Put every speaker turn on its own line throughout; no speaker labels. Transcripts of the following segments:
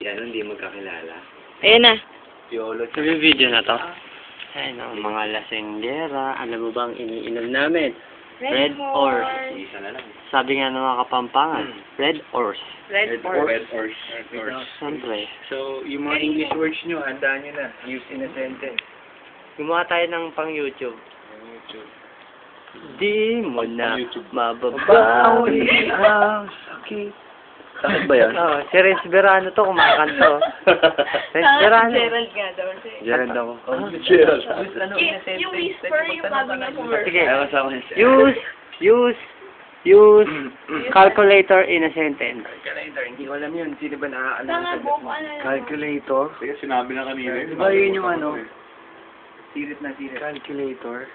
Yan, hindi magkakilala.
Ayan na.
Piolo.
Sabi video na to. Ayun ang mga lasenggera. Alam mo ba ang iniinom namin? Red Horse.
Isa na lang.
Sabi nga ng mga Kapampangan, Red Horse.
Red Horse.
Red Horse. Red Horse.
Siyempre.
So, yung mga English words nyo, handaan nyo na. Use in a sentence.
Gumawa tayo ng pang YouTube.
YouTube.
Di mo na
YouTube.
mababawi ang sakit.
Sakit ba yan?
Oo, si Renz Verano to, kumakanta. Renz Verano.
Gerald nga daw.
Gerald ako.
Gerald. Yung whisper, yung sabi niya po.
Sige.
Ayaw sa akin.
Use calculator in a sentence.
Calculator, hindi ko alam yun. Sino ba naaalam
Tanga
sa
po, ano yun?
Calculator?
Sige, sinabi na kanina.
Di ba yun yung ano? Sirit na sirit.
Calculator.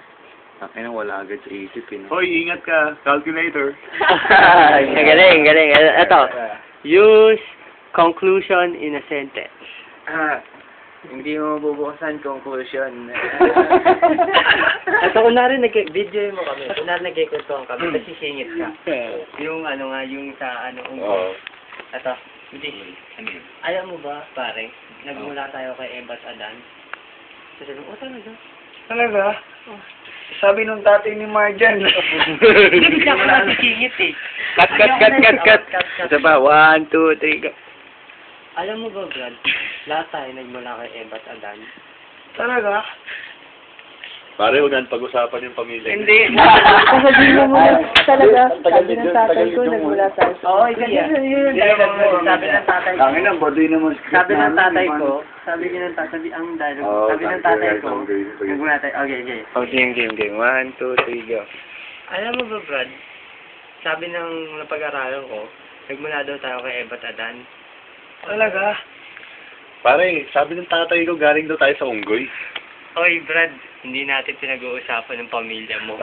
Ay, wala agad sa isip eh.
Hoy, ingat ka. Calculator.
Galing. Ito. Use conclusion in a sentence.
Hindi mo mabubukasan conclusion.
Ito, kunwari video mo kami. Kunwari nagkikwentuhan kami, tapos sisingit ka. Yung ano nga, yung sa ano,
Oo.
Ito, hindi. Alam mo ba, pare, nagmula tayo kay Embat Adan. Sabi ko, talaga?
Talaga? Sabi nung tatay ni Marjan.
Hindi ako nasisingit eh.
Cut. Isa pa, 1, 2, 3, go.
Alam mo ba, Brad, lahat tayo nagmula kay Embat Adan.
Talaga?
Pare, huwag natin pag-usapan yung pamilya.
Hindi.
Sasabihin mo muna talaga. Sabi ng tatay ko, nagmula tayo.
Oo, yun. Sabi ng tatay ko.
Tangin ang bodoy naman.
Sabi ng tatay ko, sabi ng tatay ko, nagmula tayo. Okay.
Oh, game. 1, 2, 3, go.
Alam mo ba, Brad, sabi ng napag-aralan ko, nagmula daw tayo kay Embat Adan.
Talaga?
Pare, sabi ng tatay ko, galing daw tayo sa unggoy.
Oy, Brad, hindi natin pinag-uusapan ng pamilya mo.